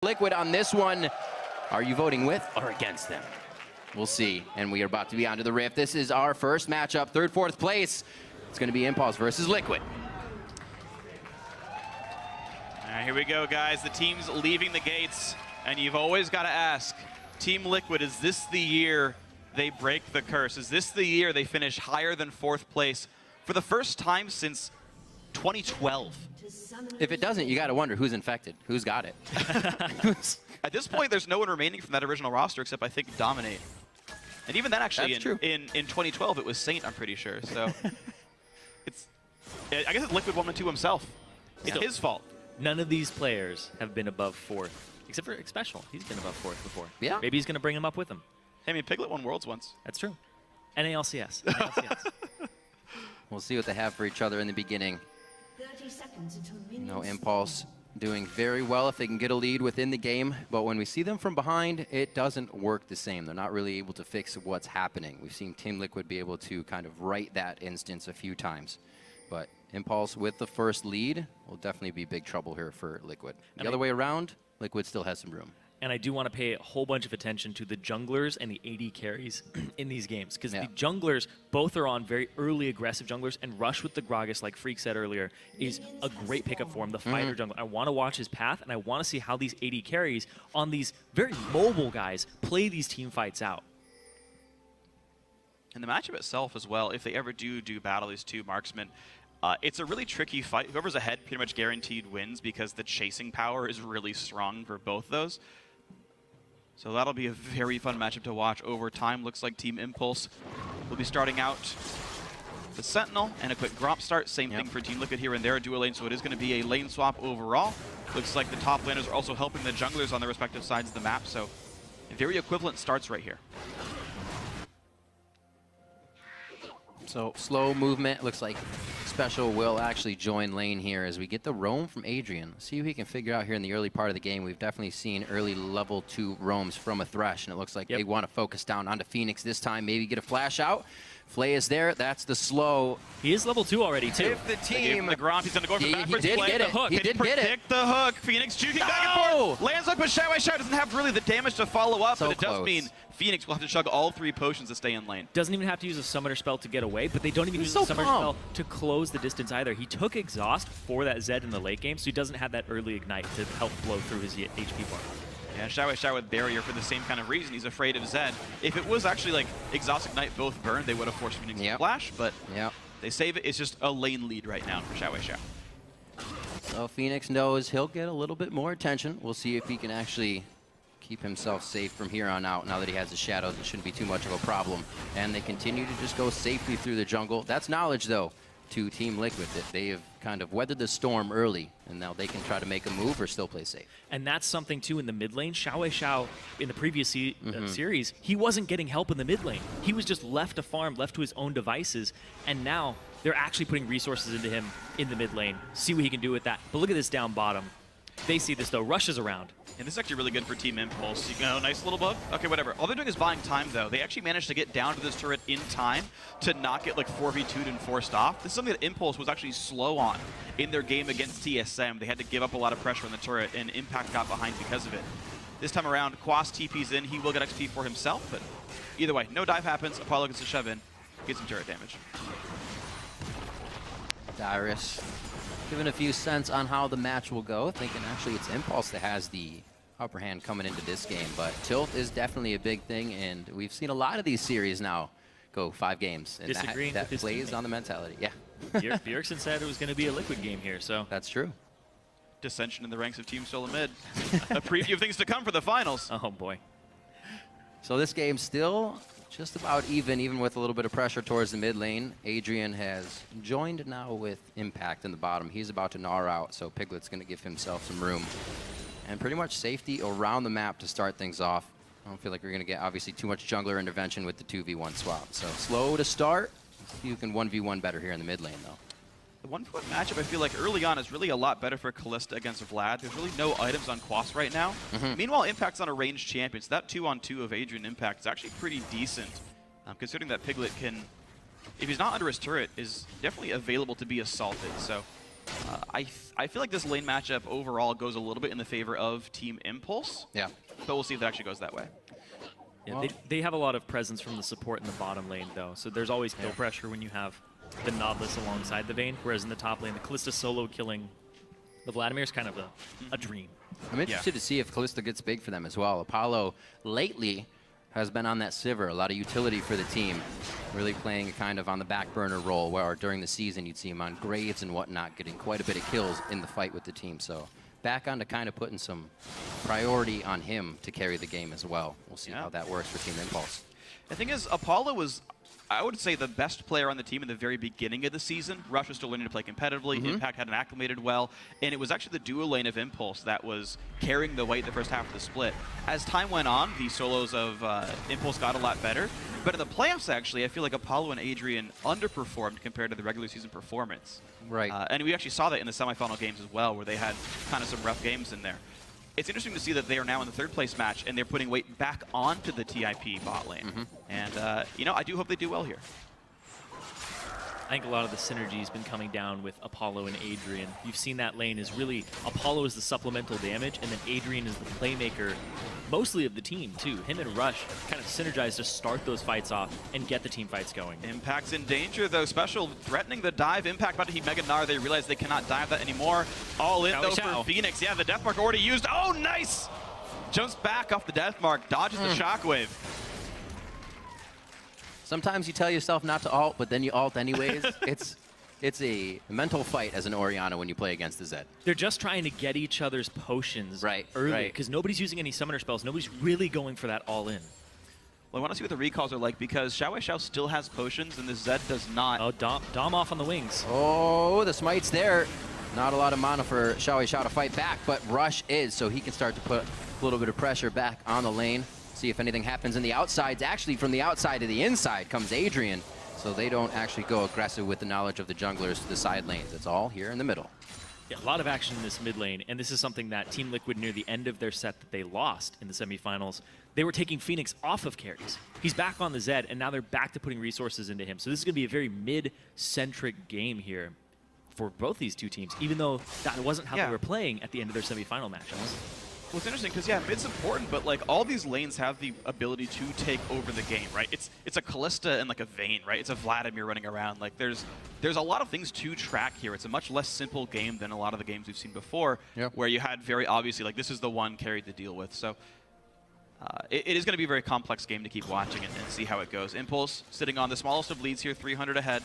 Liquid on this one. Are you voting with or against them? We'll see. And we are about to be onto the Rift. This is our first matchup, third, fourth place. It's going to be Impulse versus Liquid. All right, here we go, guys. The team's leaving the gates, and you've always got to ask, Team Liquid, is this the year they break the curse? Is this the year they finish higher than fourth place for the first time since 2012? If it doesn't, you got to wonder who's infected, who's got it. At this point, there's no one remaining from that original roster except, I think, Dominate. And even then, actually, in 2012, it was Saint, I'm pretty sure. So I guess it's Liquid 1-2 himself. It's his fault. None of these players have been above fourth, except for Special. He's been above fourth before. Yeah. Maybe he's going to bring him up with him. I mean, Piglet won Worlds once. That's true. NA LCS. NA LCS. We'll see what they have for each other in the beginning. 30 seconds until Impulse doing very well if they can get a lead within the game, but when we see them from behind, it doesn't work the same. They're not really able to fix what's happening. We've seen Team Liquid be able to kind of right that instance a few times, but Impulse with the first lead will definitely be big trouble here for Liquid. The other way around, Liquid still has some room. And I do want to pay a whole bunch of attention to the junglers and the AD carries in these games. Because the junglers, both are on very early aggressive junglers, and Rush with the Gragas, like Freak said earlier, is a great pickup for him, the fighter jungler. I want to watch his path, and I want to see how these AD carries on these very mobile guys play these team fights out. And the matchup itself as well, if they ever do battle these two marksmen, it's a really tricky fight. Whoever's ahead pretty much guaranteed wins because the chasing power is really strong for both those. So that'll be a very fun matchup to watch over time. Looks like Team Impulse will be starting out the Sentinel and a quick Gromp start. Same thing for Team Liquid here in their dual lane, so it is going to be a lane swap overall. Looks like the top laners are also helping the junglers on their respective sides of the map, so very equivalent starts right here. So slow movement. Looks like Special will actually join lane here as we get the roam from Adrian. See what he can figure out here in the early part of the game. We've definitely seen early level 2 roams from a Thresh, and it looks like they want to focus down onto Phoenix this time, maybe get a flash out. Flay is there. That's the slow. He is level 2 already, too. If the team... The Gromp, he's going to go for the backwards play. play. He did get it. He did get it. The hook. Phoenix juking back and forth. Lands hook, but Shao doesn't have really the damage to follow up, but it does mean Phoenix will have to chug all 3 potions to stay in lane. Doesn't even have to use a summoner spell to get away, but they don't even use a summoner spell to close the distance either. He took exhaust for that Zed in the late game, so he doesn't have that early ignite to help blow through his HP bar. Yeah, Shao with barrier for the same kind of reason. He's afraid of Zed. If it was actually like exhaust ignite both burn, they would have forced Phoenix to flash, but they save it. It's just a lane lead right now for Shao. So Phoenix knows he'll get a little bit more attention. We'll see if he can actually keep himself safe from here on out. Now that he has the shadows, it shouldn't be too much of a problem. And they continue to just go safely through the jungle. That's knowledge, though, to Team Liquid, that they have kind of weathered the storm early, and now they can try to make a move or still play safe. And that's something, too, in the mid lane. Shao in the previous series, he wasn't getting help in the mid lane. He was just left to farm, left to his own devices, and now they're actually putting resources into him in the mid lane. See what he can do with that. But look at this down bottom. They see this, though. Rush is around. And this is actually really good for Team Impulse. You know, nice little bug. Okay, whatever. All they're doing is buying time, though. They actually managed to get down to this turret in time to not get, like, 4v2'd and forced off. This is something that Impulse was actually slow on in their game against TSM. They had to give up a lot of pressure on the turret, and Impact got behind because of it. This time around, Quas TP's in. He will get XP for himself, but either way, no dive happens. Apollo gets a shove in, gets some turret damage. Dyrus giving a few cents on how the match will go, thinking actually it's Impulse that has the upper hand coming into this game, but tilt is definitely a big thing, and we've seen a lot of these series now go 5 games, and that plays on the mentality. Yeah. Bjergsen said it was going to be a Liquid game here, so that's true. Dissension in the ranks of Team Solo Mid. A preview of things to come for the finals. Oh boy. So this game's still just about even with a little bit of pressure towards the mid lane. Adrian has joined now with Impact in the bottom. He's about to gnaw out, so Piglet's going to give himself some room. And pretty much safety around the map to start things off. I don't feel like we're going to get, obviously, too much jungler intervention with the 2v1 swap. So slow to start. You can 1v1 better here in the mid lane, though. The 1v1 matchup, I feel like early on is really a lot better for Kalista against Vlad. There's really no items on Quas right now. Meanwhile, Impact's on a ranged champion, so that 2-on-2 of Adrian Impact is actually pretty decent, considering that Piglet can, if he's not under his turret, is definitely available to be assaulted. So I feel like this lane matchup overall goes a little bit in the favor of Team Impulse. Yeah. But we'll see if it actually goes that way. Yeah, they have a lot of presence from the support in the bottom lane, though. So there's always kill pressure when you have the Nautilus alongside the Vayne, whereas in the top lane, the Kalista solo killing the Vladimir is kind of a dream. I'm interested to see if Kalista gets big for them as well. Apollo lately has been on that Sivir, a lot of utility for the team, really playing kind of on the back burner role, where during the season you'd see him on Graves and whatnot, getting quite a bit of kills in the fight with the team. So back on to kind of putting some priority on him to carry the game as well. We'll see how that works for Team Impulse. The thing is, Apollo was, I would say, the best player on the team in the very beginning of the season. Rush was still learning to play competitively. Impact hadn't acclimated well. And it was actually the duo lane of Impulse that was carrying the weight the first half of the split. As time went on, the solos of Impulse got a lot better. But in the playoffs, actually, I feel like Apollo and Adrian underperformed compared to the regular season performance. Right. And we actually saw that in the semifinal games as well, where they had kind of some rough games in there. It's interesting to see that they are now in the third place match and they're putting weight back onto the TIP bot lane. And, you know, I do hope they do well here. I think a lot of the synergy has been coming down with Apollo and Adrian. You've seen that lane is really, Apollo is the supplemental damage, and then Adrian is the playmaker, mostly of the team, too. Him and Rush kind of synergize to start those fights off and get the team fights going. Impact's in danger, though. Special threatening the dive. Impact about to heat Mega Gnar. They realize they cannot dive that anymore. All in, though, for Phoenix. Yeah, the Death Mark already used. Oh, nice! Jumps back off the Death Mark, dodges the Shockwave. Sometimes you tell yourself not to ult, but then you ult anyways. It's a mental fight as an Orianna when you play against the Zed. They're just trying to get each other's potions early, because nobody's using any summoner spells. Nobody's really going for that all in. Well, I want to see what the recalls are like, because Xiao still has potions and the Zed does not. Oh, Dom off on the wings. Oh, the smite's there. Not a lot of mana for Xiao to fight back, but Rush is, so he can start to put a little bit of pressure back on the lane. See if anything happens in the outsides. Actually, from the outside to the inside comes Adrian, so they don't actually go aggressive with the knowledge of the junglers to the side lanes. It's all here in the middle. Yeah, a lot of action in this mid lane, and this is something that Team Liquid, near the end of their set that they lost in the semifinals, they were taking Phoenix off of carries. He's back on the Zed, and now they're back to putting resources into him. So this is going to be a very mid-centric game here for both these two teams, even though that wasn't how they were playing at the end of their semifinal matchups. Well, it's interesting because, yeah, mid's important, but, like, all these lanes have the ability to take over the game, right? It's a Kalista and, like, a Vayne, right? It's a Vladimir running around. Like, there's a lot of things to track here. It's a much less simple game than a lot of the games we've seen before, where you had very obviously, like, this is the one carried to deal with. So it is going to be a very complex game to keep watching and see how it goes. Impulse sitting on the smallest of leads here, 300 ahead.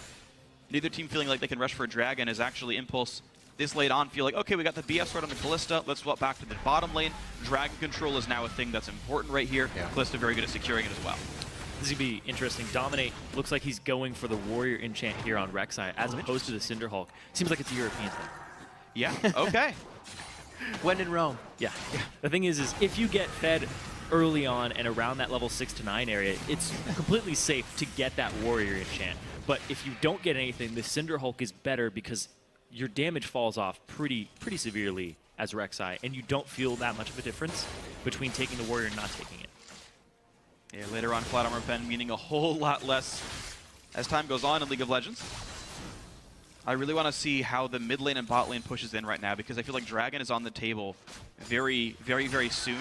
Neither team feeling like they can rush for a Dragon, is actually Impulse this late on feel like, okay, we got the BF sword on the Kalista, let's swap back to the bottom lane. Dragon control is now a thing that's important right here. Kalista very good at securing it as well. This is going to be interesting. Dominate looks like he's going for the Warrior enchant here on Rek'Sai, as opposed to the Cinderhulk. Seems like it's a European thing. Yeah, okay. When in Rome. Yeah. The thing is if you get fed early on and around that level 6 to 9 area, it's completely safe to get that Warrior enchant. But if you don't get anything, the Cinderhulk is better because your damage falls off pretty severely as Rek'Sai, and you don't feel that much of a difference between taking the Warrior and not taking it. Yeah, later on, Flat Armor Ben meaning a whole lot less as time goes on in League of Legends. I really want to see how the mid lane and bot lane pushes in right now, because I feel like Dragon is on the table very soon.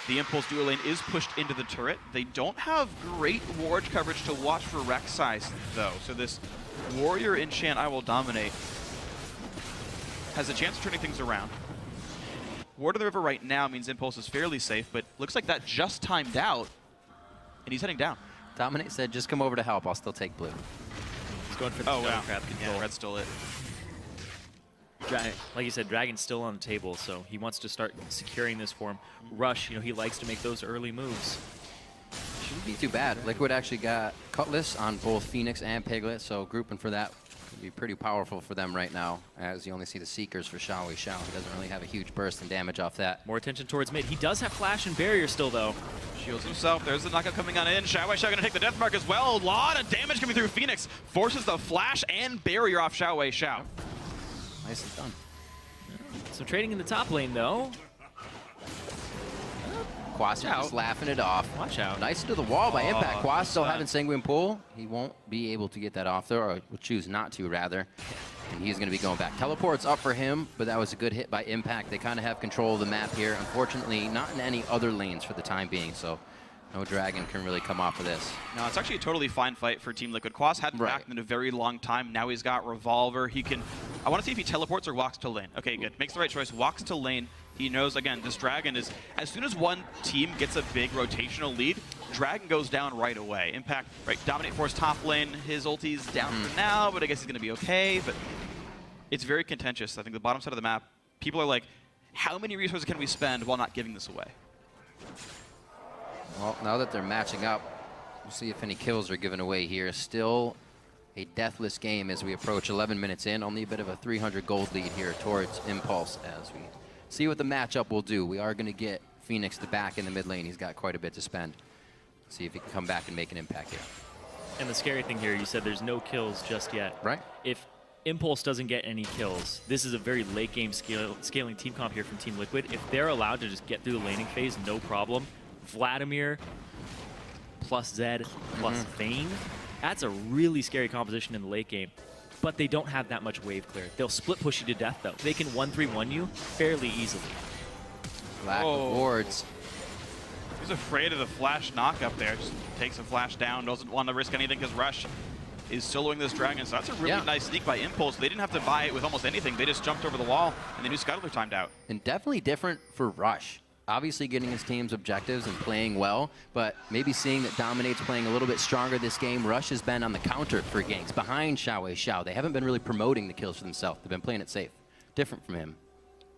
The Impulse duo lane is pushed into the turret. They don't have great ward coverage to watch for Rek'Sai, though, so this Warrior enchant, I will dominate, has a chance of turning things around. Ward of the River right now means Impulse is fairly safe, but looks like that just timed out, and he's heading down. Dominate said, just come over to help, I'll still take blue. He's going for the crab control. Yeah, red stole it. Like you said, Dragon's still on the table, so he wants to start securing this for him. Rush, he likes to make those early moves. Shouldn't be too bad. Liquid actually got Cutlass on both Phoenix and Piglet, so grouping for that would be pretty powerful for them right now, as you only see the Seekers for Xiao. He doesn't really have a huge burst in damage off that. More attention towards mid. He does have Flash and Barrier still, though. Shields himself. There's the knockout coming on in. Xiao going to take the Death Mark as well. A lot of damage coming through. Phoenix forces the Flash and Barrier off Xiao. Nicely done. So trading in the top lane, though. Quas just laughing it off. Watch out. Nice into the wall by Impact. Quas still having Sanguine Pool. He won't be able to get that off there, or will choose not to, rather. And he's going to be going back. Teleport's up for him, but that was a good hit by Impact. They kind of have control of the map here. Unfortunately, not in any other lanes for the time being, so no Dragon can really come off of this. No, it's actually a totally fine fight for Team Liquid. Quas hadn't backed in a very long time. Now he's got Revolver. He can... I want to see if he teleports or walks to lane. Okay, good. Makes the right choice. Walks to lane. He knows, again, this Dragon is... As soon as one team gets a big rotational lead, Dragon goes down right away. Impact, right, Dominate Force top lane. His ulti's down for now, but I guess he's going to be okay. But it's very contentious. I think the bottom side of the map, people are like, how many resources can we spend while not giving this away? Well, now that they're matching up, we'll see if any kills are given away here. Still a deathless game as we approach 11 minutes in. Only a bit of a 300 gold lead here towards Impulse as we see what the matchup will do. We are going to get Phoenix the back in the mid lane. He's got quite a bit to spend. See if he can come back and make an impact here. And the scary thing here, you said there's no kills just yet. Right. If Impulse doesn't get any kills, this is a very late game scaling team comp here from Team Liquid. If they're allowed to just get through the laning phase, no problem. Vladimir plus Zed plus Vayne, that's a really scary composition in the late game. But they don't have that much wave clear. They'll split push you to death, though. They can 1-3-1 you fairly easily. Lack of wards. He's afraid of the flash knock up there. Just takes a flash down, doesn't want to risk anything because Rush is soloing this Dragon. So that's a really nice sneak by Impulse. They didn't have to buy it with almost anything. They just jumped over the wall, and they knew Scuttler timed out. And definitely different for Rush. Obviously getting his team's objectives and playing well, but maybe seeing that Dominate's playing a little bit stronger this game. Rush has been on the counter for ganks behind Xiao. They haven't been really promoting the kills for themselves. They've been playing it safe. Different from him.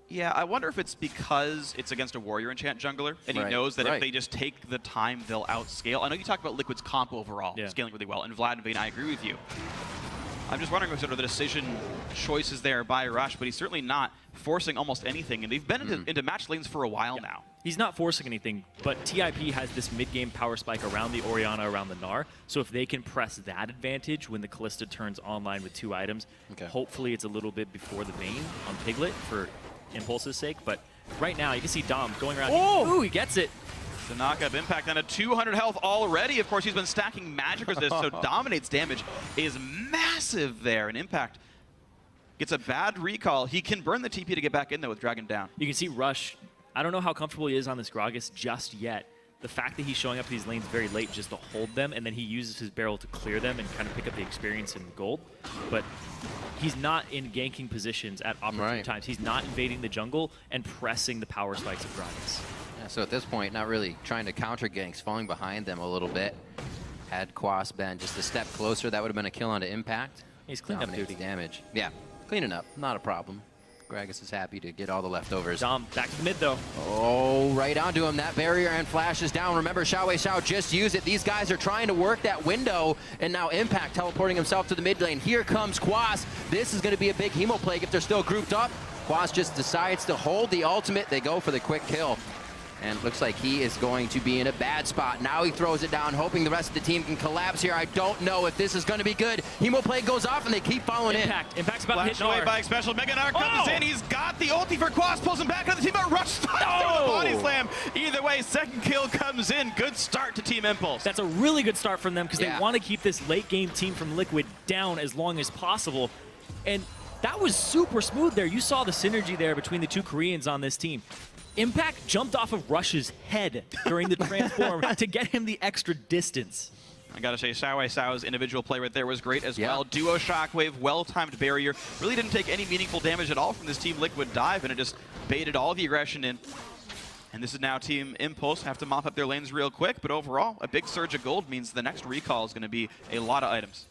Yeah, I wonder if it's because it's against a Warrior Enchant jungler, and he knows that if they just take the time, they'll outscale. I know you talked about Liquid's comp overall, scaling really well, and Vlad and Vayne, I agree with you. I'm just wondering what sort of the decision choices there by Rush, but he's certainly not forcing almost anything, and they've been into match lanes for a while now. He's not forcing anything, but TIP has this mid-game power spike around the Orianna, around the Gnar, so if they can press that advantage when the Callista turns online with 2 items, hopefully it's a little bit before the Vayne on Piglet for Impulse's sake, but right now you can see Dom going around. Ooh, he gets it. The knock-up Impact and a 200 health already. Of course, he's been stacking magic resist, so Dominate's damage is massive there. And Impact gets a bad recall. He can burn the TP to get back in, though, with Dragon down. You can see Rush. I don't know how comfortable he is on this Gragas just yet. The fact that he's showing up to these lanes very late just to hold them, and then he uses his barrel to clear them and kind of pick up the experience and gold. But he's not in ganking positions at opportune times. He's not invading the jungle and pressing the power spikes of Gragas. So at this point, not really trying to counter ganks, falling behind them a little bit. Had Quas been just a step closer, that would have been a kill onto Impact. He's cleaning up duty. Damage. Yeah, cleaning up, not a problem. Gragas is happy to get all the leftovers. Dom, back to the mid, though. Oh, right onto him. That barrier and flash is down. Remember, Xiao just used it. These guys are trying to work that window, and now Impact teleporting himself to the mid lane. Here comes Quas. This is going to be a big Hemo Plague if they're still grouped up. Quas just decides to hold the ultimate. They go for the quick kill. And looks like he is going to be in a bad spot. Now he throws it down, hoping the rest of the team can collapse here. I don't know if this is going to be good. Hemo Plague goes off, and they keep following Impact's about to hit away Gnar. by Special. Mega Gnar comes in. He's got the ulti for Quas, pulls him back into the team, but Rush through the body slam. Either way, second kill comes in. Good start to Team Impulse. That's a really good start from them because they want to keep this late game team from Liquid down as long as possible. And that was super smooth there. You saw the synergy there between the 2 Koreans on this team. Impact jumped off of Rush's head during the transform to get him the extra distance. I gotta say, Xiao's individual play right there was great as well. Duo Shockwave, well-timed barrier. Really didn't take any meaningful damage at all from this Team Liquid dive, and it just baited all the aggression in. And this is now Team Impulse. Have to mop up their lanes real quick, but overall, a big surge of gold means the next recall is gonna be a lot of items.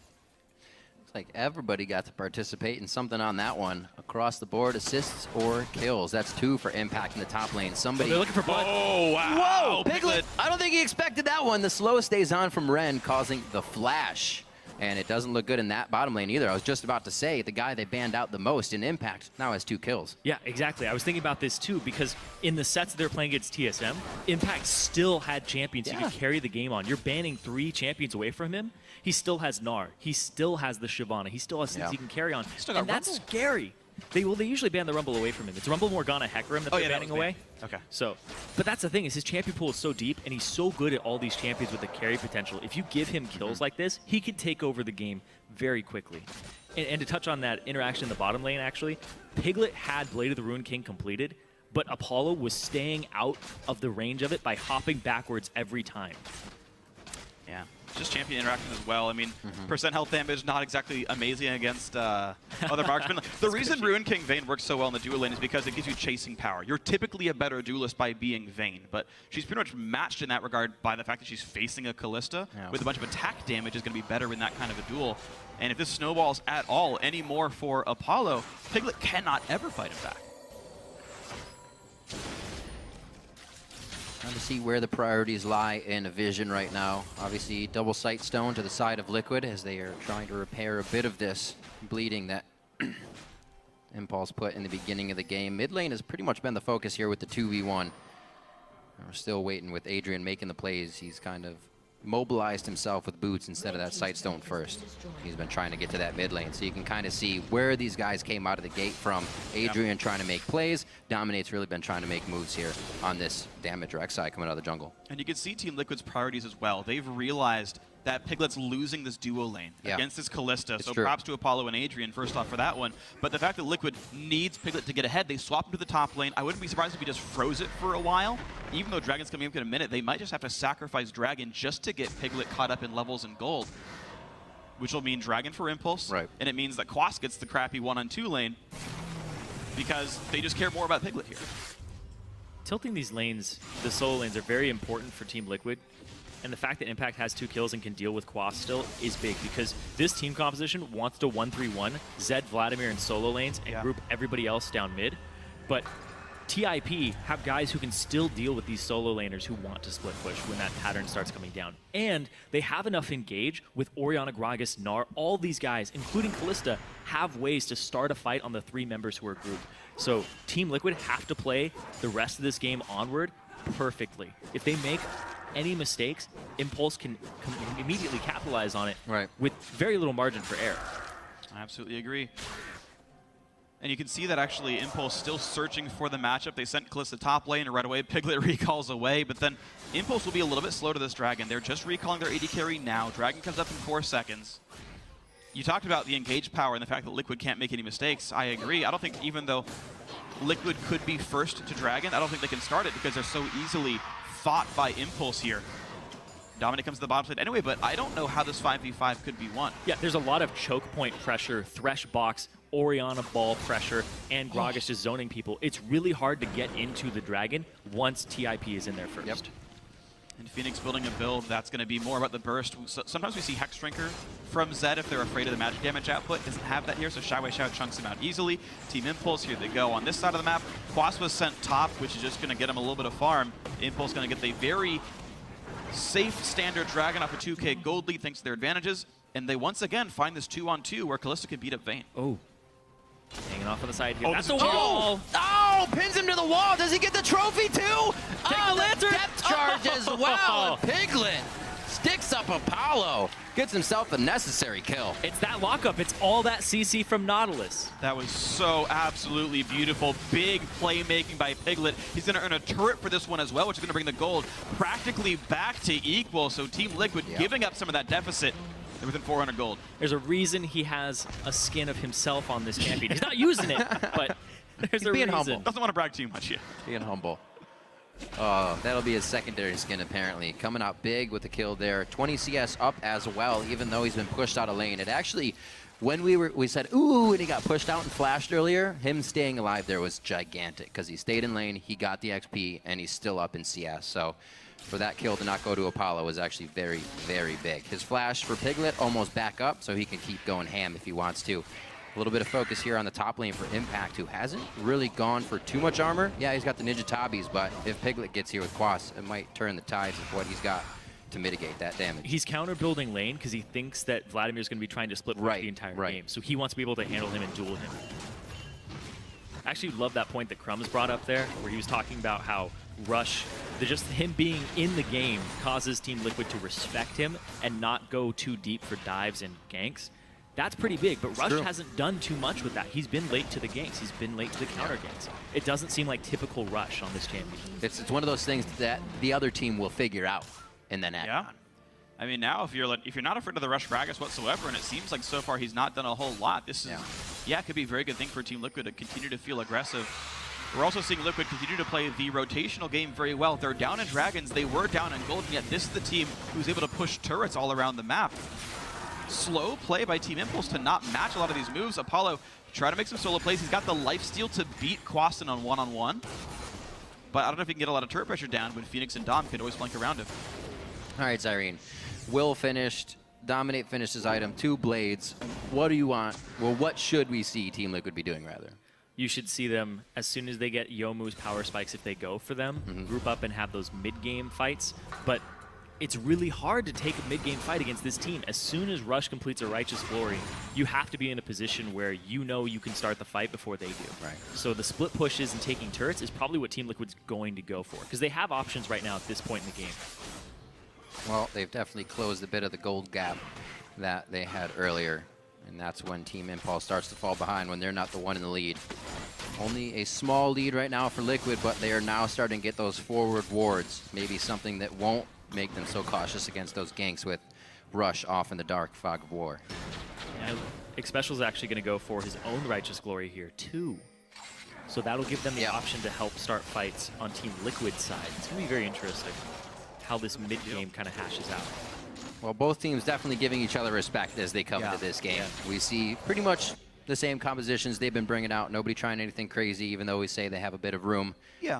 Like everybody got to participate in something on that one. Across the board, assists or kills. That's 2 for Impact in the top lane. Somebody... they're looking for blood. Oh, wow. Whoa, Piglet! I don't think he expected that one. The slow stays on from Ren, causing the flash. And it doesn't look good in that bottom lane either. I was just about to say, the guy they banned out the most in Impact now has 2 kills. Yeah, exactly. I was thinking about this too, because in the sets they're playing against TSM, Impact still had champions who could carry the game on. You're banning 3 champions away from him. He still has Gnar. He still has the Shyvana. He still has things he can carry on. And that's scary. They usually ban the Rumble away from him. It's Rumble Morgana Hecarim that they're banning away. Okay. So, but that's the thing, is his champion pool is so deep, and he's so good at all these champions with the carry potential. If you give him kills like this, he can take over the game very quickly. And to touch on that interaction in the bottom lane, actually, Piglet had Blade of the Ruined King completed, but Apollo was staying out of the range of it by hopping backwards every time. Yeah, just champion interaction as well. I mean, percent health damage, not exactly amazing against other marksmen. The reason Ruined King Vayne works so well in the dual lane is because it gives you chasing power. You're typically a better duelist by being Vayne, but she's pretty much matched in that regard by the fact that she's facing a Callista with a bunch of attack damage is going to be better in that kind of a duel. And if this snowballs at all anymore for Apollo, Piglet cannot ever fight him back. Trying to see where the priorities lie in Vision right now. Obviously, double sight stone to the side of Liquid as they are trying to repair a bit of this bleeding that Impulse put in the beginning of the game. Mid lane has pretty much been the focus here with the 2v1. We're still waiting with Adrian making the plays. He's kind of mobilized himself with boots instead of that sight stone first. He's been trying to get to that mid lane, so you can kind of see where these guys came out of the gate from. Adrian trying to make plays. Dominate's really been trying to make moves here on this damage Rek'Sai coming out of the jungle. And you can see Team Liquid's priorities as well. They've realized that Piglet's losing this duo lane against this Callista. So props to Apollo and Adrian first off for that one. But the fact that Liquid needs Piglet to get ahead, they swap him to the top lane. I wouldn't be surprised if he just froze it for a while. Even though Dragon's coming up in a minute, they might just have to sacrifice Dragon just to get Piglet caught up in levels and gold. Which will mean Dragon for Impulse. And it means that Quas gets the crappy 1-on-2 lane because they just care more about Piglet here. Tilting these lanes, the solo lanes, are very important for Team Liquid. And the fact that Impact has 2 kills and can deal with Quas still is big because this team composition wants to 1-3-1, Zed, Vladimir, and solo lanes and group everybody else down mid. But TIP have guys who can still deal with these solo laners who want to split push when that pattern starts coming down. And they have enough engage with Orianna, Gragas, Gnar. All these guys, including Callista, have ways to start a fight on the 3 members who are grouped. So Team Liquid have to play the rest of this game onward perfectly. If they make any mistakes, Impulse can immediately capitalize on it with very little margin for error. I absolutely agree. And you can see that actually Impulse still searching for the matchup. They sent Callista top lane, and right away Piglet recalls away, but then Impulse will be a little bit slow to this Dragon. They're just recalling their AD carry now. Dragon comes up in 4 seconds. You talked about the engage power and the fact that Liquid can't make any mistakes. I agree. I don't think even though Liquid could be first to Dragon, I don't think they can start it because they're so easily fought by Impulse here. Dominic comes to the bottom side anyway, but I don't know how this 5v5 could be won. Yeah, there's a lot of choke point pressure, Thresh box, Orianna ball pressure, and Gragas just zoning people. It's really hard to get into the Dragon once TIP is in there first. And Phoenix building a build that's going to be more about the burst. So sometimes we see Hex Drinker from Zed if they're afraid of the magic damage output. Doesn't have that here, so Shao chunks him out easily. Team Impulse, here they go. On this side of the map, Quas was sent top, which is just going to get him a little bit of farm. Impulse going to get the very safe standard Dragon off a 2k gold lead thanks to their advantages. And they once again find this 2-on-2 where Callista can beat up Vayne. Hanging off on the side here. Oh, that's a wall! Oh, pins him to the wall. Does he get the trophy too? Take the lantern! Depth charge as well. Piglet sticks up Apollo. Gets himself a necessary kill. It's that lockup. It's all that CC from Nautilus. That was so absolutely beautiful. Big playmaking by Piglet. He's going to earn a turret for this one as well, which is going to bring the gold practically back to equal. So Team Liquid giving up some of that deficit. They're within 400 gold. There's a reason he has a skin of himself on this champion. He's not using it, but there's a reason. Humble. Doesn't want to brag too much yet. Being humble. Oh, that'll be his secondary skin apparently. Coming out big with the kill there. 20 CS up as well, even though he's been pushed out of lane. It actually, when we said, ooh, and he got pushed out and flashed earlier, him staying alive there was gigantic because he stayed in lane, he got the XP, and he's still up in CS. So for that kill to not go to Apollo was actually very, very big. His flash for Piglet almost back up, so he can keep going ham if he wants to. A little bit of focus here on the top lane for Impact, who hasn't really gone for too much armor. Yeah, he's got the Ninja Tabis, but if Piglet gets here with Quas, it might turn the tides of what he's got to mitigate that damage. He's counter-building lane because he thinks that Vladimir's going to be trying to split the entire game, so he wants to be able to handle him and duel him. I actually love that point that Crumbs brought up there, where he was talking about how Rush, just him being in the game, causes Team Liquid to respect him and not go too deep for dives and ganks. That's pretty big, but Rush hasn't done too much with that. He's been late to the ganks. He's been late to the counter ganks. It doesn't seem like typical Rush on this champion. It's one of those things that the other team will figure out and then act on. I mean, now if you're not afraid of the rush Gragas whatsoever, and it seems like so far he's not done a whole lot, this is, yeah, it could be a very good thing for Team Liquid to continue to feel aggressive. We're also seeing Liquid continue to play the rotational game very well. They're down in Dragons, they were down in Gold, and yet this is the team who's able to push turrets all around the map. Slow play by Team Impulse to not match a lot of these moves. Apollo try to make some solo plays. He's got the lifesteal to beat Quasten on one-on-one. But I don't know if he can get a lot of turret pressure down when Phoenix and Dom can always flank around him. All right, Zyrene. Will finished. Dominate finished his item. 2 blades. What do you want? Well, what should we see Team Liquid be doing, rather? You should see them, as soon as they get Youmuu's power spikes, if they go for them, group up and have those mid-game fights. But it's really hard to take a mid-game fight against this team. As soon as Rush completes a Righteous Glory, you have to be in a position where you know you can start the fight before they do. Right. So the split pushes and taking turrets is probably what Team Liquid's going to go for, because they have options right now at this point in the game. Well, they've definitely closed a bit of the gold gap that they had earlier. And that's when Team Impulse starts to fall behind, when they're not the one in the lead. Only a small lead right now for Liquid, but they are now starting to get those forward wards. Maybe something that won't make them so cautious against those ganks with Rush off in the dark fog of war. And Xpecial's actually going to go for his own Righteous Glory here, too. So that'll give them the option to help start fights on Team Liquid's side. It's going to be very interesting how this mid-game kind of hashes out. Well, both teams definitely giving each other respect as they come into this game. We see pretty much the same compositions they've been bringing out. Nobody trying anything crazy, even though we say they have a bit of room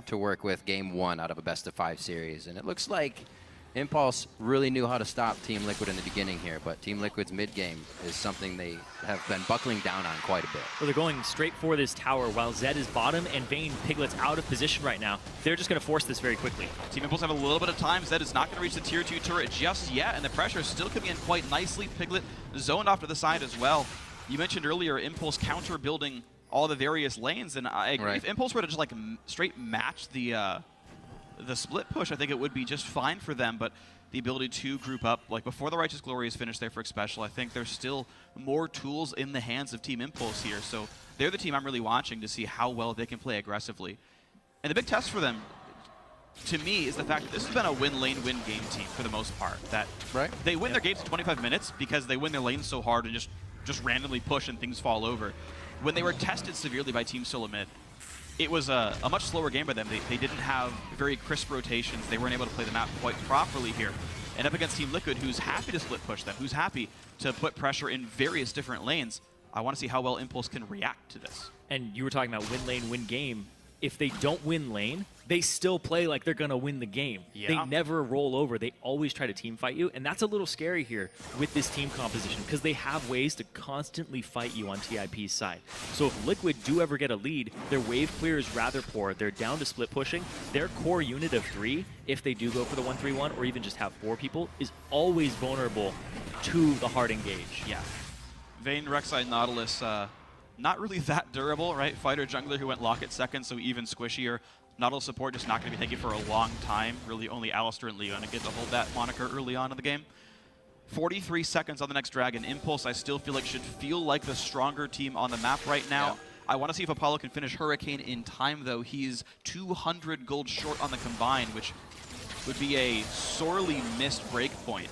to work with game 1 out of a best-of-5 series. And it looks like Impulse really knew how to stop Team Liquid in the beginning here, but Team Liquid's mid-game is something they have been buckling down on quite a bit. Well, they're going straight for this tower while Zed is bottom and Vayne Piglet's out of position right now. They're just going to force this very quickly. Team Impulse have a little bit of time. Zed is not going to reach the tier 2 turret just yet, and the pressure is still coming in quite nicely. Piglet zoned off to the side as well. You mentioned earlier Impulse counter building all the various lanes, and I agree. If Impulse were to just like straight match the split push, I think it would be just fine for them, but the ability to group up, like before the Righteous Glory is finished there for Xpecial, I think there's still more tools in the hands of Team Impulse here. So they're the team I'm really watching to see how well they can play aggressively. And the big test for them, to me, is the fact that this has been a win lane, win game team for the most part. That they win their games in 25 minutes because they win their lanes so hard and just randomly push and things fall over. When they were tested severely by Team Solomid, it was a much slower game by them. They didn't have very crisp rotations. They weren't able to play the map quite properly here. And up against Team Liquid, who's happy to split push them, who's happy to put pressure in various different lanes, I want to see how well Impulse can react to this. And you were talking about win lane, win game. If they don't win lane, they still play like they're going to win the game. They never roll over. They always try to team fight you. And that's a little scary here with this team composition because they have ways to constantly fight you on TIP's side. So if Liquid do ever get a lead, their wave clear is rather poor. They're down to split pushing. Their core unit of 3, if they do go for the 1-3-1 or even just have 4 people, is always vulnerable to the hard engage. Yeah. Vayne, Rek'Sai, Nautilus, not really that durable, right? Fighter jungler who went Locket second, so even squishier. Nautilus support just not going to be taking for a long time. Really only Alistar and Leona get to hold that moniker early on in the game. 43 seconds on the next Dragon. Impulse, I still feel like should feel like the stronger team on the map right now. I want to see if Apollo can finish Hurricane in time, though. He's 200 gold short on the combine, which would be a sorely missed break point.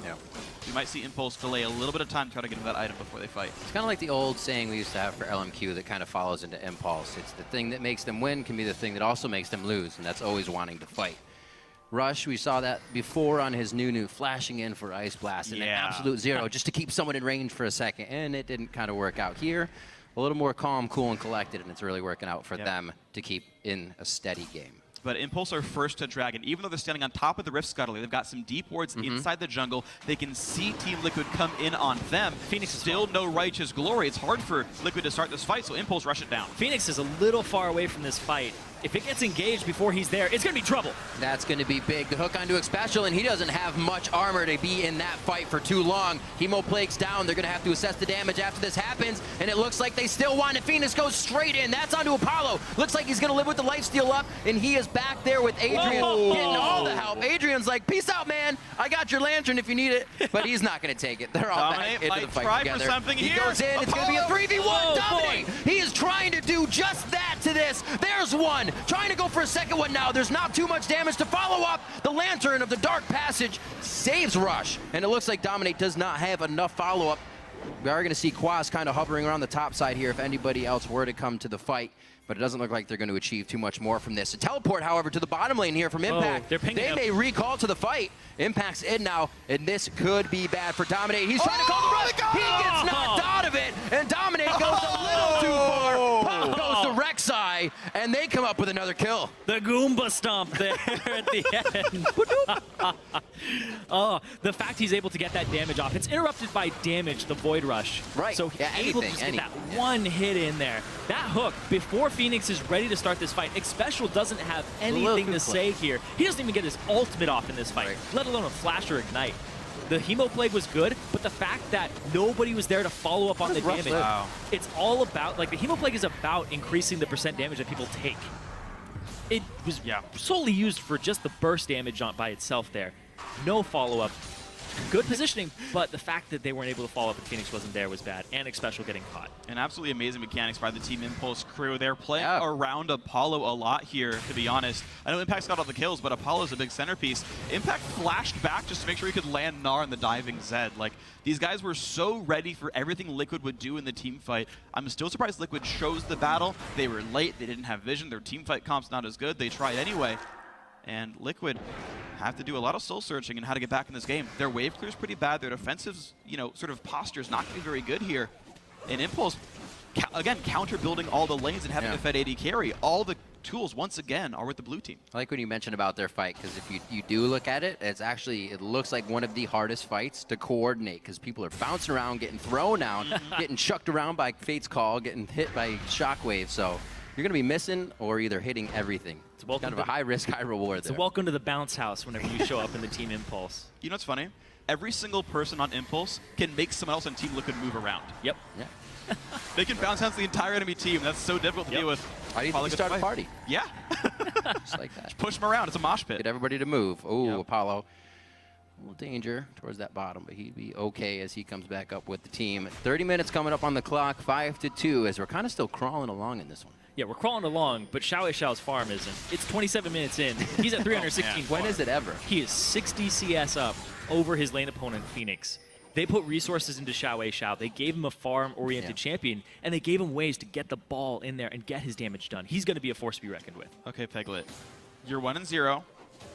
You might see Impulse delay a little bit of time to try to get to that item before they fight. It's kind of like the old saying we used to have for LMQ that kind of follows into Impulse. It's the thing that makes them win can be the thing that also makes them lose, and that's always wanting to fight. Rush, we saw that before on his new flashing in for Ice Blast and an absolute zero just to keep someone in range for a second, and it didn't kind of work out here. A little more calm, cool, and collected, and it's really working out for them to keep in a steady game. But Impulse are first to Dragon. Even though they're standing on top of the Rift Scuttle, they've got some deep wards inside the jungle. They can see Team Liquid come in on them. Phoenix still no Righteous Glory. It's hard for Liquid to start this fight, so Impulse rush it down. Phoenix is a little far away from this fight. If it gets engaged before he's there, it's going to be trouble. That's going to be big. The hook onto Xpecial, and he doesn't have much armor to be in that fight for too long. Hemoplague's down. They're going to have to assess the damage after this happens, and it looks like they still want it. Phoenix goes straight in. That's onto Apollo. Looks like he's going to live with the lifesteal up, and he is back there with Adrian getting all the help. Adrian's like, peace out, man. I got your lantern if you need it. But he's not going to take it. They're all Dominate back into the might fight try together. for something He here. goes in. It's going to be a 3v1. Oh, Dominate. He is trying to do just that to this. There's one. Trying to go for a second one now. There's not too much damage to follow up. The lantern of the Dark Passage saves Rush. And it looks like Dominate does not have enough follow-up. We are going to see Quas kind of hovering around the top side here if anybody else were to come to the fight. But it doesn't look like they're going to achieve too much more from this. A teleport, however, to the bottom lane here from Impact. They may recall to the fight. Impact's in now, and this could be bad for Dominate. He's trying to call the run. He gets knocked out of it, and Dominate goes a little too far. Pop goes to Rek'Sai, and they come up with another kill. The Goomba stomp there at the end. Oh, the fact he's able to get that damage off. It's interrupted by damage, the Void Rush. Right. So Yeah, able to anything, just get that anything. one hit in there. That hook, before Phoenix is ready to start this fight, Xpecial doesn't have anything to say here. He doesn't even get his ultimate off in this fight, Right. let alone a flash or ignite. The Hemo Plague was good, but the fact that nobody was there to follow up on the damage, Wow. it's all about, like, the Hemo Plague is about increasing the percent damage that people take. It was solely used for just the burst damage by itself there. No follow-up. Good positioning, but the fact that they weren't able to follow up and Phoenix wasn't there was bad, and Xpecial getting caught. And absolutely amazing mechanics by the Team Impulse crew. They're playing Yeah. around Apollo a lot here, to be honest. I know Impact's got all the kills, but Apollo's a big centerpiece. Impact flashed back just to make sure he could land Gnar and the diving Zed. Like, these guys were so ready for everything Liquid would do in the team fight. I'm still surprised Liquid chose the battle. They were late, they didn't have vision, their team fight comp's not as good. They tried anyway. And Liquid have to do a lot of soul searching and how to get back in this game. Their wave clear is pretty bad. Their defensive, sort of posture is not going to be very good here. And Impulse, again, counter building all the lanes and having a Fed AD carry. All the tools, once again, are with the blue team. I like when you mentioned about their fight, because if you do look at it, it looks like one of the hardest fights to coordinate, because people are bouncing around, getting thrown down, getting chucked around by Fate's Call, getting hit by Shockwave. So you're going to be missing or either hitting everything. It's kind of a high risk, high reward there. So welcome to the bounce house whenever you show up in the Team Impulse. You know what's funny? Every single person on Impulse can make someone else on Team Liquid move around. Yep. Yeah. They can bounce against the entire enemy team. That's so difficult to deal with. Why do you think you start a party? Yeah. Just like that. Push them around. It's a mosh pit. Get everybody to move. Oh, Yep. Apollo. A little danger towards that bottom, but he'd be okay as he comes back up with the team. 30 minutes coming up on the clock, 5-2, as we're kind of still crawling along in this one. Yeah, we're crawling along, but Xiao's farm isn't. It's 27 minutes in. He's at 316 When is it ever? He is 60 CS up over his lane opponent, Phoenix. They put resources into Xiao. They gave him a farm-oriented champion, and they gave him ways to get the ball in there and get his damage done. He's going to be a force to be reckoned with. Okay, Piglet. You're 1-0,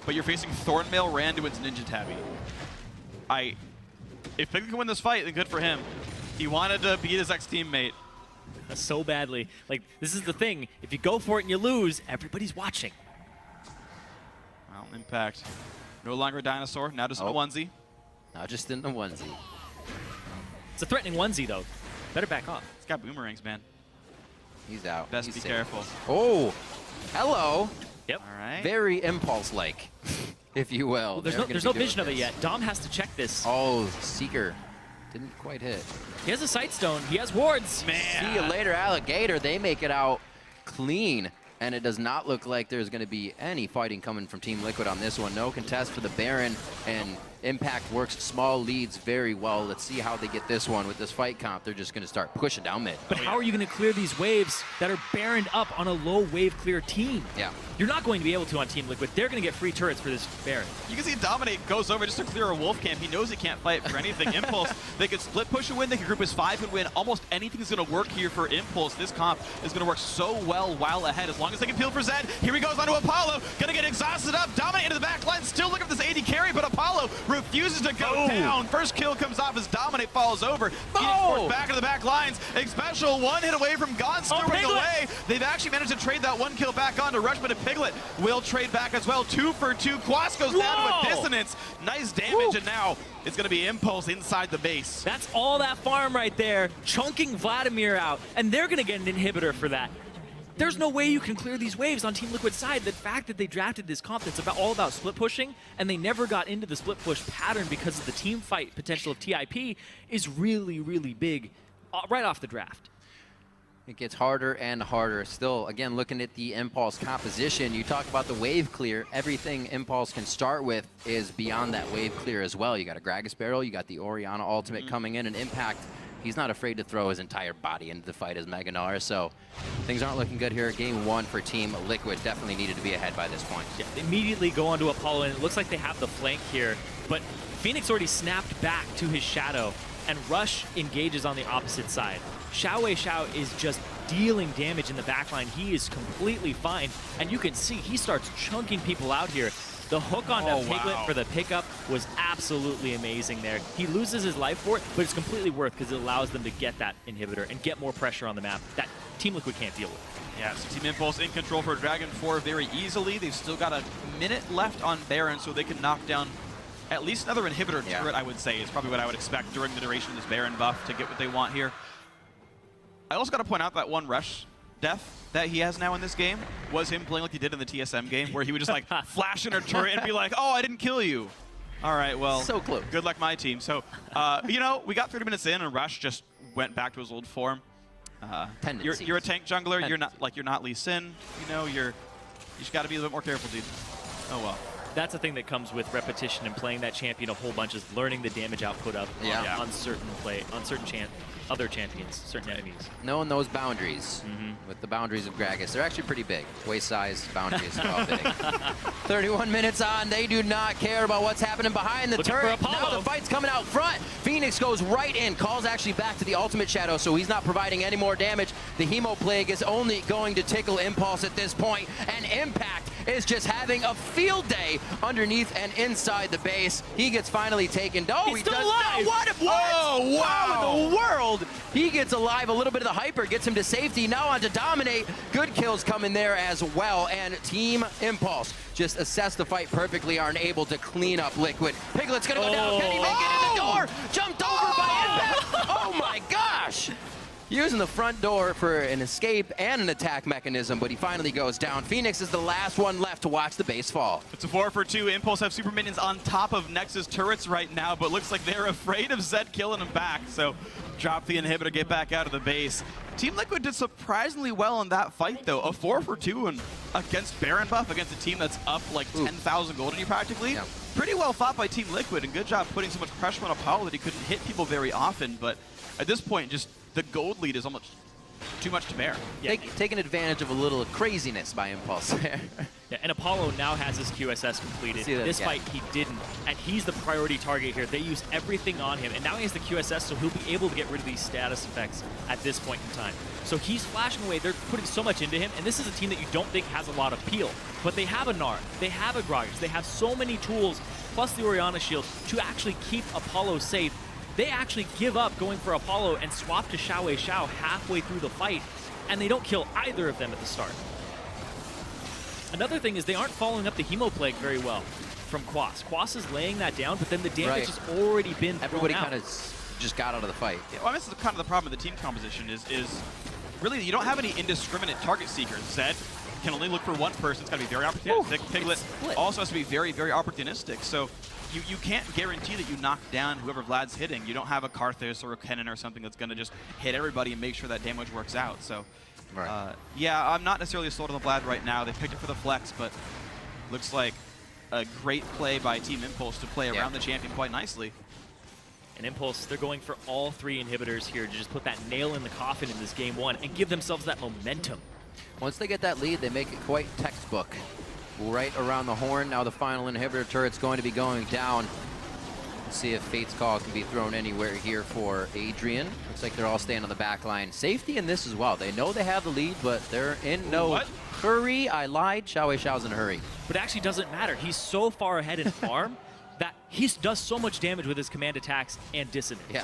but you're facing Thornmail, Randuin's Ninja Tabby. If Piglet can win this fight, then good for him. He wanted to beat his ex-teammate. So badly. Like, this is the thing. If you go for it and you lose, everybody's watching. Well, Impact. No longer a dinosaur, now just a onesie. Now just in the onesie. It's a threatening onesie, though. Better back off. He's got boomerangs, man. He's out. Best He's be safe. careful. Oh, hello. Yep. All right. Very Impulse-like, if you will. Well, there's no vision of it yet. Dom has to check this. Oh, Seeker. Didn't quite hit. He has a sight stone. He has wards. Man. See you later, Alligator. They make it out clean. And it does not look like there's going to be any fighting coming from Team Liquid on this one. No contest for the Baron, and Impact works small leads very well. Let's see how they get this one. With this fight comp, they're just going to start pushing down mid. But how are you going to clear these waves that are baroned up on a low wave clear team? Yeah. You're not going to be able to on Team Liquid. They're going to get free turrets for this Baron. You can see Dominate goes over just to clear a wolf camp. He knows he can't fight for anything. Impulse, they could split push and win. They could group as 5 and win. Almost anything's going to work here for Impulse. This comp is going to work so well while ahead. As long as they can peel for Zed. Here he goes onto Apollo. Going to get exhausted up. Dominate into the back line. Still looking for this AD carry, but Apollo refuses to go down. First kill comes off as Dominate falls over. Forced back into the back lines. Xpecial 1 hit away from Gone, screwing away. They've actually managed to trade that 1 kill back on to Rush, but a Piglet will trade back as well. 2 for 2. Quas goes down with Dissonance. Nice damage, and now it's going to be Impulse inside the base. That's all that farm right there, chunking Vladimir out, and they're going to get an inhibitor for that. There's no way you can clear these waves on Team Liquid's side. The fact that they drafted this comp that's all about split pushing, and they never got into the split push pattern because of the team fight potential of TIP is really, really big right off the draft. It gets harder and harder. Still, again, looking at the Impulse composition, you talk about the wave clear. Everything Impulse can start with is beyond that wave clear as well. You got a Gragas Barrel, you got the Orianna ultimate coming in, and Impact, he's not afraid to throw his entire body into the fight as Mega Gnar. So things aren't looking good here. Game 1 for Team Liquid definitely needed to be ahead by this point. Yeah, they immediately go onto Apollo, and it looks like they have the flank here, but Phoenix already snapped back to his shadow, and Rush engages on the opposite side. Xiao is just dealing damage in the backline. He is completely fine, and you can see he starts chunking people out here. The hook onto Piglet for the pickup was absolutely amazing there. He loses his life for it, but it's completely worth because it allows them to get that inhibitor and get more pressure on the map that Team Liquid can't deal with. Yeah, so Team Impulse in control for Dragon 4 very easily. They've still got a minute left on Baron, so they can knock down at least another inhibitor turret, I would say, is probably what I would expect during the duration of this Baron buff to get what they want here. I also got to point out that one Rush death that he has now in this game was him playing like he did in the TSM game, where he would just like flash in a turret and be like, oh, I didn't kill you. All right, well, so close. Good luck, my team. So, you know, we got 30 minutes in, and Rush just went back to his old form. You're a tank jungler. You're not Lee Sin. You know, you just got to be a little bit more careful, dude. Oh well. That's the thing that comes with repetition and playing that champion a whole bunch, is learning the damage output of on certain other champions, certain enemies. Knowing those boundaries, with the boundaries of Gragas, they're actually pretty big. Waist size boundaries are all big. 31 minutes on, they do not care about what's happening behind the Looking turret. for Apollo. Now the fight's coming out front. Phoenix goes right in, calls actually back to the ultimate shadow, so he's not providing any more damage. The Hemo Plague is only going to tickle Impulse at this point, and Impact is just having a field day underneath and inside the base. He gets finally taken. Oh, he does alive. not. What? Oh, wow. How in the world? He gets alive. A little bit of the hyper gets him to safety. Now on to Dominate. Good kills coming there as well. And Team Impulse just assess the fight perfectly, aren't able to clean up Liquid. Piglet's gonna go down. Can he make it in the door? Jumped over by Impact. Oh my gosh. Using the front door for an escape and an attack mechanism, but he finally goes down. Phoenix is the last one left to watch the base fall. It's a 4 for 2. Impulse have super minions on top of Nexus turrets right now, but looks like they're afraid of Zed killing them back, so drop the inhibitor, get back out of the base. Team Liquid did surprisingly well in that fight, though. A 4 for 2 and against Baron buff, against a team that's up like 10,000 gold on you practically. Yeah. Pretty well fought by Team Liquid, and good job putting so much pressure on Apollo that he couldn't hit people very often, but at this point, just the gold lead is almost too much to bear. Yeah. Taking advantage of a little craziness by Impulse there. Yeah, and Apollo now has his QSS completed. This fight he didn't, and he's the priority target here. They use everything on him, and now he has the QSS, so he'll be able to get rid of these status effects at this point in time. So he's flashing away. They're putting so much into him, and this is a team that you don't think has a lot of peel. But they have a Gnar, they have a Gragas, they have so many tools, plus the Orianna shield, to actually keep Apollo safe. They actually give up going for Apollo and swap to Xiao halfway through the fight, and they don't kill either of them at the start. Another thing is they aren't following up the Hemo Plague very well from Quas. Quas is laying that down, but then the damage has already been Everybody thrown out. kind of just got out of the fight. Yeah, well, this is kind of the problem with the team composition is really you don't have any indiscriminate target seekers. Zed can only look for one person. It's got to be very opportunistic. Piglet also has to be very, very opportunistic. So you can't guarantee that you knock down whoever Vlad's hitting. You don't have a Karthus or a Kennen or something that's going to just hit everybody and make sure that damage works out. So, yeah, I'm not necessarily sold on the Vlad right now. They picked it for the flex, but looks like a great play by Team Impulse to play around the champion quite nicely. And Impulse, they're going for all 3 inhibitors here to just put that nail in the coffin in this game 1 and give themselves that momentum. Once they get that lead, they make it quite textbook. Right around the horn. Now the final inhibitor turret's going to be going down. Let's see if Fate's Call can be thrown anywhere here for Adrian. Looks like they're all staying on the back line. Safety in this as well. They know they have the lead, but they're in no hurry. I lied. Xiao's in a hurry. But it actually doesn't matter. He's so far ahead in farm that he does so much damage with his command attacks and dissonance. Yeah.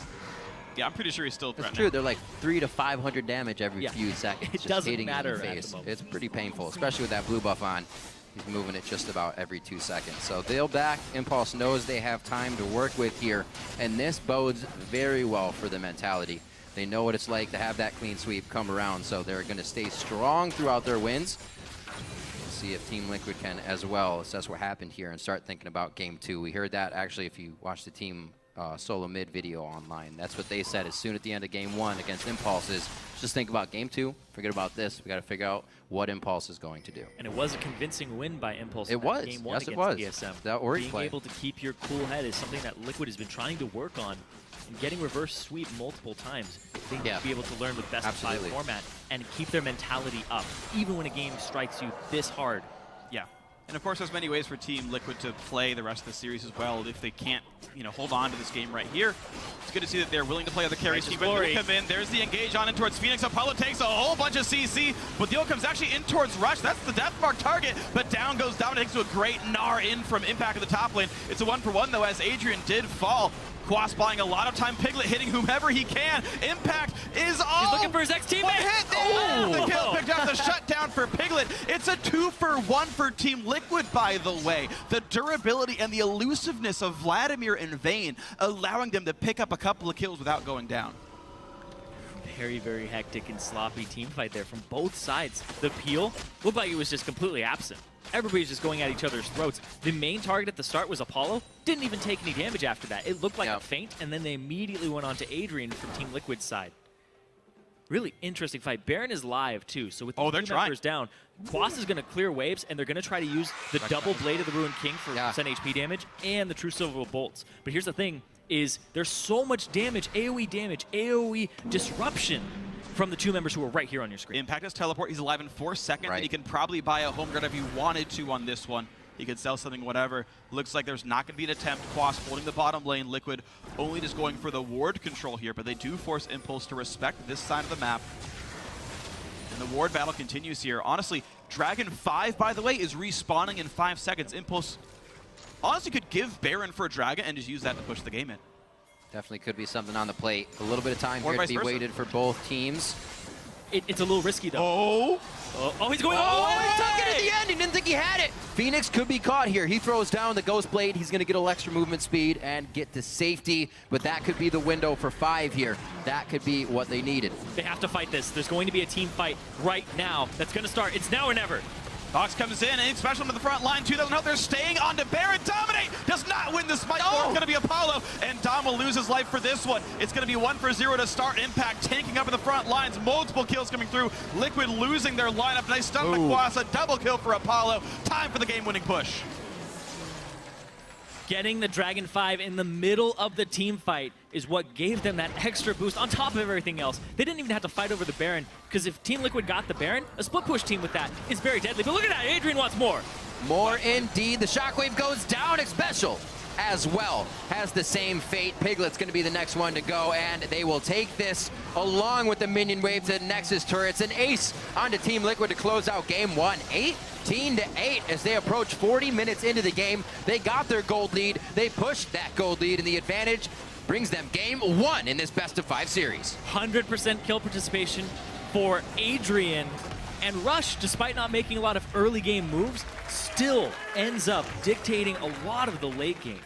Yeah, I'm pretty sure he's still threatening. It's true. They're like 300 to 500 damage every few seconds. It just doesn't hitting matter you in the at face. the moment. It's pretty painful, especially with that blue buff on. He's moving it just about every 2 seconds. So they'll back. Impulse knows they have time to work with here, and this bodes very well for the mentality. They know what it's like to have that clean sweep come around, so they're going to stay strong throughout their wins. We'll see if Team Liquid can as well assess what happened here and start thinking about Game 2. We heard that actually if you watch the team solo mid video online. That's what they said as soon at the end of game 1 against Impulses. Just think about game 2. Forget about this. We got to figure out what Impulse is going to do. And it was a convincing win by Impulse. It was. Game 1 Yes, it against was. ESM. That worried Being play. able to keep your cool head is something that Liquid has been trying to work on. And getting reverse sweep multiple times, they need to be able to learn the best of 5 format and keep their mentality up, even when a game strikes you this hard. Yeah. And of course, there's many ways for Team Liquid to play the rest of the series as well. If they can't, hold on to this game right here, it's good to see that they're willing to play other carries. Team will come in. There's the engage on in towards Phoenix. Apollo takes a whole bunch of CC, but Viedeo comes actually in towards Rush. That's the death mark target, but down goes Dominic to a great Gnar in from Impact at the top lane. It's a 1-for-1 though, as Adrian did fall. Quas buying a lot of time. Piglet hitting whomever he can. Impact is on. He's looking for his ex-teammate. One hit. The kill picked up the shutdown for Piglet. It's a 2-for-1 for Team Liquid, by the way. The durability and the elusiveness of Vladimir and Vayne allowing them to pick up a couple of kills without going down. Very, very hectic and sloppy team fight there from both sides. The peel looked like it was just completely absent. Everybody's just going at each other's throats. The main target at the start was Apollo. Didn't even take any damage after that. It looked like a feint, and then they immediately went on to Adrian from Team Liquid's side. Really interesting fight. Baron is live, too, so with the two members down, Quas is going to clear waves, and they're going to try to use the double Blade of the Ruined King for percent HP damage and the True Silver Bolts. But here's the thing, is there's so much damage, AoE disruption from the two members who are right here on your screen. Impact has teleport. He's alive in 4 seconds, and he can probably buy a home guard if he wanted to on this one. He could sell something, whatever. Looks like there's not going to be an attempt. Quas holding the bottom lane. Liquid only just going for the ward control here, but they do force Impulse to respect this side of the map. And the ward battle continues here. Honestly, Dragon 5, by the way, is respawning in 5 seconds. Impulse honestly could give Baron for Dragon and just use that to push the game in. Definitely could be something on the plate. A little bit of time here to be waited for both teams. It's a little risky, though. He's going all the way! He took it at the end. He didn't think he had it. Phoenix could be caught here. He throws down the Ghost Blade. He's going to get a little extra movement speed and get to safety, but that could be the window for 5 here. That could be what they needed. They have to fight this. There's going to be a team fight right now that's going to start. It's now or never. Fox comes in, and special to the front line. 2,000 health. They're staying on to Baron. Dominate does not win the smite. It's going to be Apollo, and Dom will lose his life for this one. It's going to be 1-for-0 to start. Impact tanking up in the front lines. Multiple kills coming through. Liquid losing their lineup. Nice stun by Quas. A double kill for Apollo. Time for the game-winning push. Getting the Dragon 5 in the middle of the team fight is what gave them that extra boost on top of everything else. They didn't even have to fight over the Baron, because if Team Liquid got the Baron, a split push team with that is very deadly. But look at that, Adrian wants more. More indeed. The shockwave goes down. Special as well has the same fate. Piglet's going to be the next one to go, and they will take this along with the minion wave to the Nexus turrets. An ace onto Team Liquid to close out game 1. 18-8 as they approach 40 minutes into the game. They got their gold lead. They pushed that gold lead, and the advantage brings them game 1 in this best-of-5 series. 100% kill participation for Adrian. And Rush, despite not making a lot of early game moves, still ends up dictating a lot of the late game.